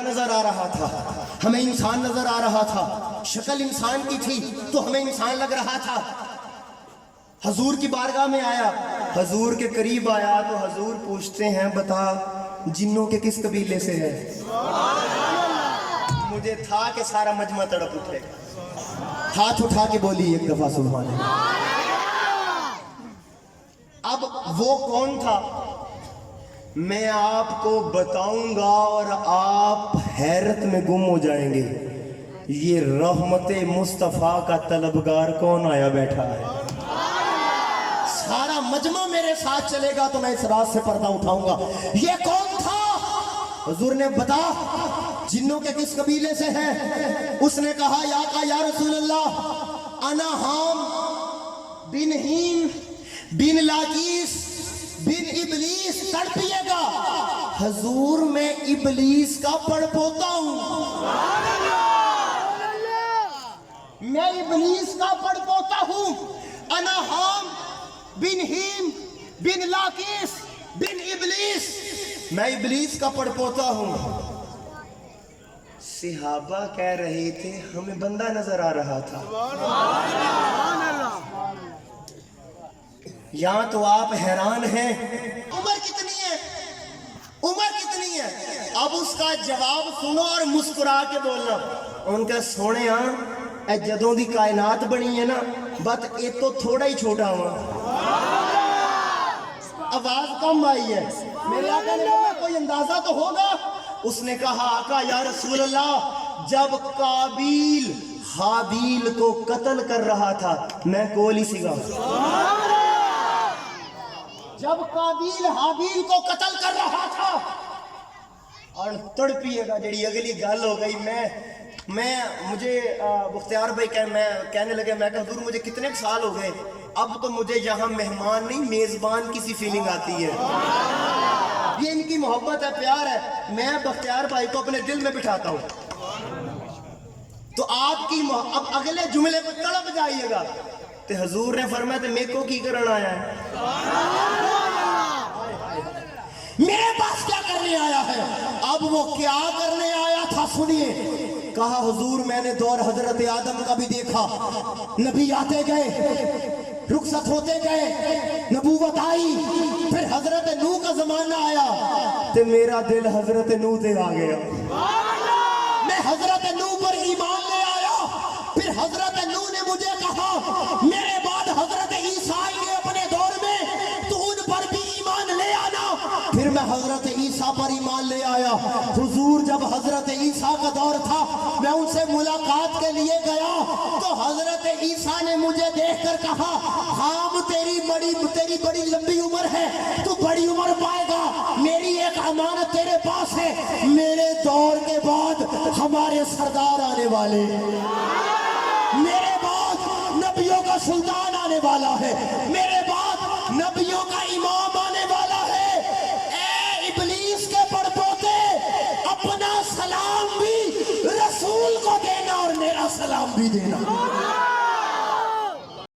नजर आ रहा था, हमें इंसान नजर आ रहा था, शक्ल इंसान की थी तो हमें इंसान लग रहा था। हजूर की बारगाह में आया, हजूर के करीब आया तो हजूर पूछते हैं, बता जिन्नों के किस कबीले से है? मुझे था कि सारा मजमा तड़प उठेगा। हाथ उठा के बोली एक दफा सुभान अल्लाह। अब वो कौन था मैं आपको बताऊंगा और आप हैरत में गुम हो जाएंगे। ये रहमत मुस्तफा का तलबगार कौन आया बैठा है। सारा मजमा मेरे साथ चलेगा तो मैं इस रात से पर्दा उठाऊंगा। ये कौन था? हुजूर ने बता जिन्नों के किस कबीले से है? उसने कहा या रसूल अल्लाह अना हाम बिन हीम बिन लाकीस बिन इबलीस। तड़पिएगा हजूर मैं इबलीस का पड़पोता हूं, मैं इबलीस का पड़पोता हूं। अना हाम बिन हीम बिन लाकीस बिन इबलीस, मैं इबलीस का पड़पोता हूं। सहाबा कह रहे थे हमें बंदा नजर आ रहा था। यहां तो आप हैरान हैं, उम्र कितनी है, उम्र कितनी है? अब उसका जवाब सुनो और मुस्कुरा के बोलना। उनका सोने जदों दी कायनात बनी है ना, बस एक तो थोड़ा ही छोटा हुआ, आवाज कम आई है। मेरे आका ने बोला कोई अंदाजा तो होगा। उसने कहा आका या रसूल अल्लाह जब काबिल हाबील को कत्ल कर रहा था मैं कोल ही सीगा। जब काबिल हाबील को कत्ल कर रहा था। और तड़पिएगा जड़ी अगली गल हो गई। मुझे मुख्तियार भाई कहने लगे, मैं कहा हुजूर मुझे कितने साल हो गए, अब तो मुझे यहाँ मेहमान नहीं मेजबान की सी फीलिंग आती है। ये इनकी मोहब्बत है, प्यार है। मैं बख्तियार भाई को अपने दिल में बिठाता हूँ तो आपकी अब अगले जुमले पर तड़प जाइएगा। तो हुजूर ने फरमाया तो मेरे को की करना आया है, मेरे पास क्या करने आया है? अब वो क्या करने आया था सुनिए। कहा हुजूर मैंने दौर हजरत आदम का भी देखा, नबी आते गए रुखसत होते गए, नबूवत आई, फिर हजरत नूह का जमाना आया तो मेरा दिल हजरत नूह से आ गया। मैं हजरत नूह पर ईमान ले आया, फिर हजरत नूह ने मुझे कहा मेरे बाद हजरत ईसा आएंगे अपने दौर में, तो उन पर भी ईमान ले आना। फिर मैं हजरत ईसा पर ईमान ले आया। हुजूर जब हजरत ईसा का दौर था मैं उनसे मुलाकात के लिए गया तो हजरत ईसा ने मुझे देखकर कहा हम तेरी बड़ी लंबी उम्र है, तू बड़ी उम्र पाएगा, मेरी एक अमानत तेरे पास है, मेरे दौर के बाद हमारे सरदार आने वाले, मेरे बाद नबियों का सुल्तान आने वाला है, मेरे बाद नबियों का इमाम आने वाला है। ए इब्लीस के पड़पोते अपना सलाम भी रसूल को देना और मेरा सलाम भी देना।